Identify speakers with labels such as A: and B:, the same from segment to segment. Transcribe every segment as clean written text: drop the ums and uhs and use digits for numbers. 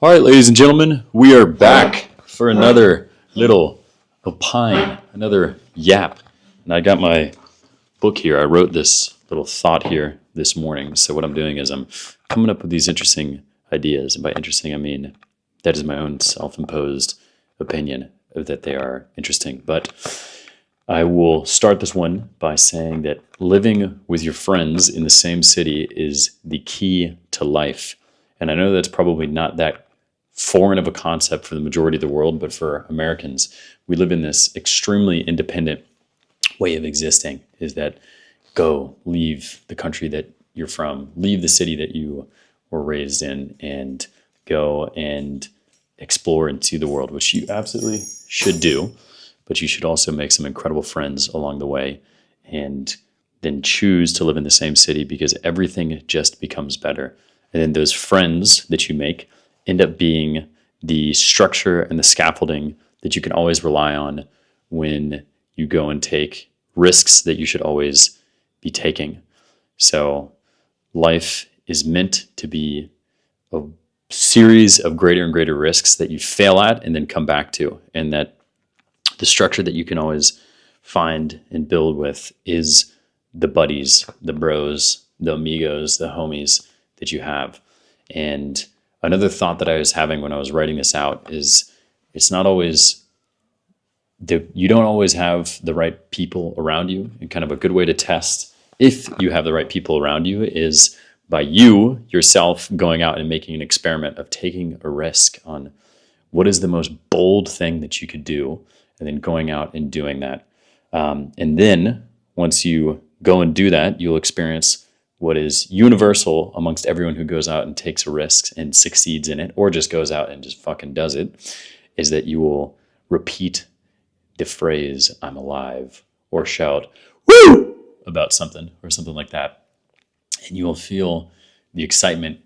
A: All right, ladies and gentlemen, we are back for another little opine, another yap. And I got my book here. I wrote this little thought here this morning. So what I'm doing is I'm coming up with these interesting ideas. And by interesting, I mean that is my own self-imposed opinion that they are interesting. But I will start this one by saying that living with your friends in the same city is the key to life. And I know that's probably not that foreign of a concept for the majority of the world, but for Americans, we live in this extremely independent way of existing, is that go, leave the country that you're from, leave the city that you were raised in, and go and explore and see the world, which you absolutely should do. But you should also make some incredible friends along the way and then choose to live in the same city, because everything just becomes better. And then those friends that you make end up being the structure and the scaffolding that you can always rely on when you go and take risks that you should always be taking. So life is meant to be a series of greater and greater risks that you fail at and then come back to. And that the structure that you can always find and build with is the buddies, the bros, the amigos, the homies that you have. And another thought that I was having when I was writing this out is it's not always, you don't always have the right people around you. And kind of a good way to test if you have the right people around you is by you yourself going out and making an experiment of taking a risk on what is the most bold thing that you could do, and then going out and doing that. And then once you go and do that, you'll experience what is universal amongst everyone who goes out and takes a risk and succeeds in it, or just goes out and just fucking does it, is that you will repeat the phrase, "I'm alive," or shout, "Woo!" about something, or something like that. And you will feel the excitement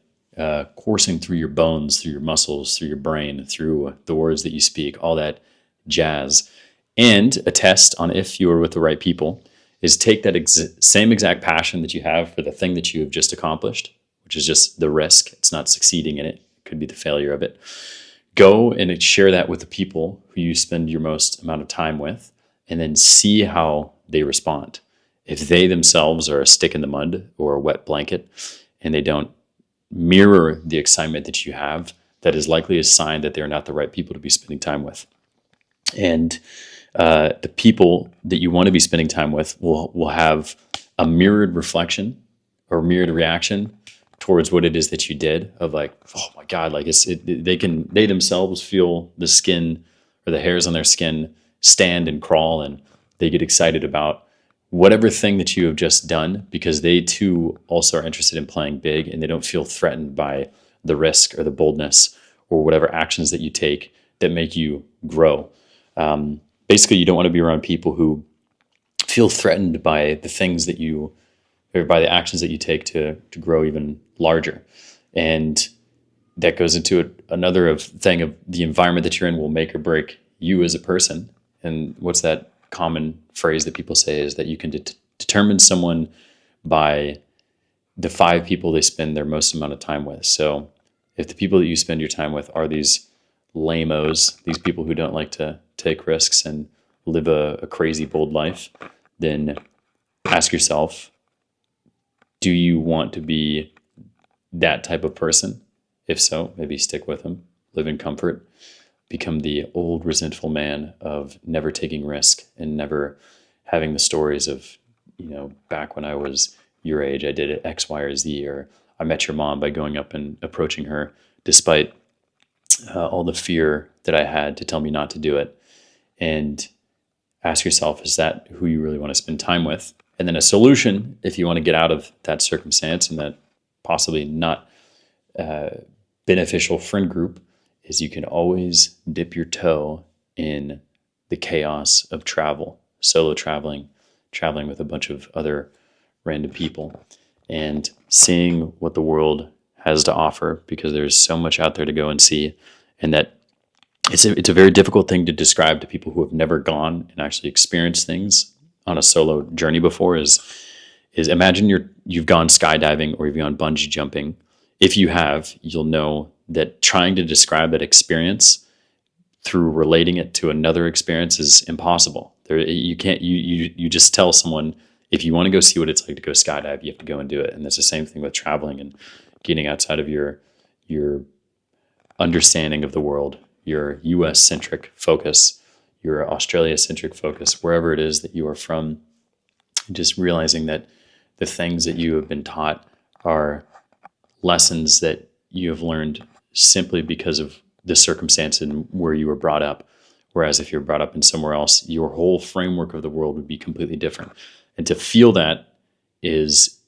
A: coursing through your bones, through your muscles, through your brain, through the words that you speak, all that jazz. And a test on if you are with the right people is take that same exact passion that you have for the thing that you have just accomplished, which is just the risk. It's not succeeding in it. It could be the failure of it. Go and share that with the people who you spend your most amount of time with, and then see how they respond. If they themselves are a stick in the mud or a wet blanket, and they don't mirror the excitement that you have, that is likely a sign that they're not the right people to be spending time with. And the people that you want to be spending time with will have a mirrored reflection or mirrored reaction towards what it is that you did, of like, oh my God, like they themselves feel the skin or the hairs on their skin stand and crawl, and they get excited about whatever thing that you have just done, because they too also are interested in playing big, and they don't feel threatened by the risk or the boldness or whatever actions that you take that make you grow. Basically, you don't want to be around people who feel threatened by the things that you, or by the actions that you take to grow even larger. And that goes into another thing of the environment that you're in will make or break you as a person. And what's that common phrase that people say is that you can determine someone by the 5 people they spend their most amount of time with. So if the people that you spend your time with are these lame-os, these people who don't like to take risks and live a crazy bold life, then ask yourself, do you want to be that type of person? If so, maybe stick with them, live in comfort, become the old resentful man of never taking risk and never having the stories of, back when I was your age, I did it X, Y, or Z, or I met your mom by going up and approaching her despite all the fear that I had to tell me not to do it. And ask yourself, is that who you really want to spend time with? And then a solution, if you want to get out of that circumstance and that possibly not beneficial friend group, is you can always dip your toe in the chaos of travel, solo traveling with a bunch of other random people, and seeing what the world has to offer, because there's so much out there to go and see. And that it's a very difficult thing to describe to people who have never gone and actually experienced things on a solo journey before, is imagine you've gone skydiving or you've gone bungee jumping. If you have, you'll know that trying to describe that experience through relating it to another experience is impossible. You can't, you just tell someone, if you want to go see what it's like to go skydive, you have to go and do it. And that's the same thing with traveling and getting outside of your understanding of the world, your US centric focus, your Australia centric focus, wherever it is that you are from, just realizing that the things that you have been taught are lessons that you have learned simply because of the circumstance and where you were brought up. Whereas if you're brought up in somewhere else, your whole framework of the world would be completely different. And to feel that is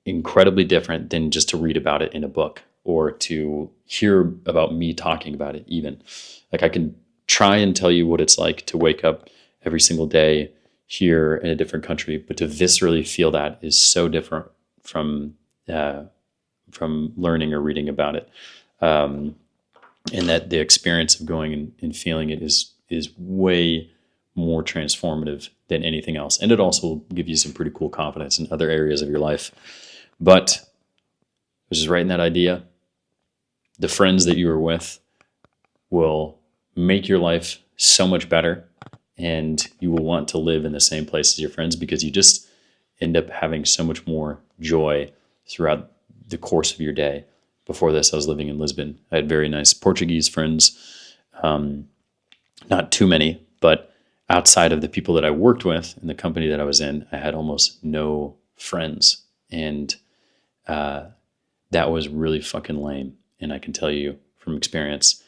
A: incredibly different than just to read about it in a book or to hear about me talking about it even. Like I can try and tell you what it's like to wake up every single day here in a different country, but to viscerally feel that is so different from learning or reading about it. And that the experience of going and feeling it is way more transformative than anything else. And it also will give you some pretty cool confidence in other areas of your life. But just writing that idea, the friends that you are with will make your life so much better, and you will want to live in the same place as your friends because you just end up having so much more joy throughout the course of your day. Before this, I was living in Lisbon. I had very nice Portuguese friends, not too many, but outside of the people that I worked with in the company that I was in, I had almost no friends. And that was really fucking lame. And I can tell you from experience,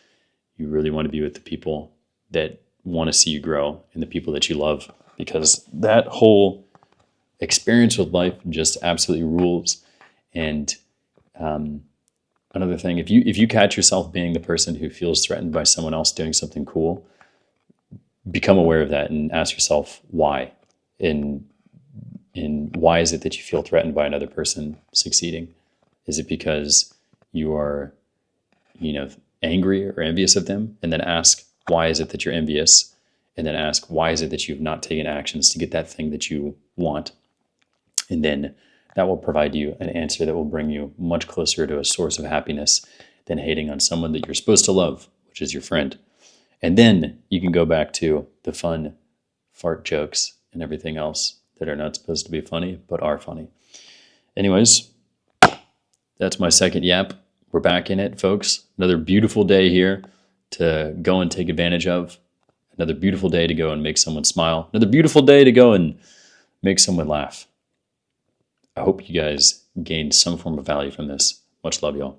A: you really want to be with the people that want to see you grow and the people that you love, because that whole experience with life just absolutely rules. And another thing, if you catch yourself being the person who feels threatened by someone else doing something cool, become aware of that and ask yourself why. And why is it that you feel threatened by another person succeeding? Is it because you are, angry or envious of them? And then ask, why is it that you're envious? And then ask, why is it that you've not taken actions to get that thing that you want? And then that will provide you an answer that will bring you much closer to a source of happiness than hating on someone that you're supposed to love, which is your friend. And then you can go back to the fun fart jokes and everything else that are not supposed to be funny, but are funny. Anyways, that's my second yap. We're back in it, folks. Another beautiful day here to go and take advantage of. Another beautiful day to go and make someone smile. Another beautiful day to go and make someone laugh. I hope you guys gained some form of value from this. Much love, y'all.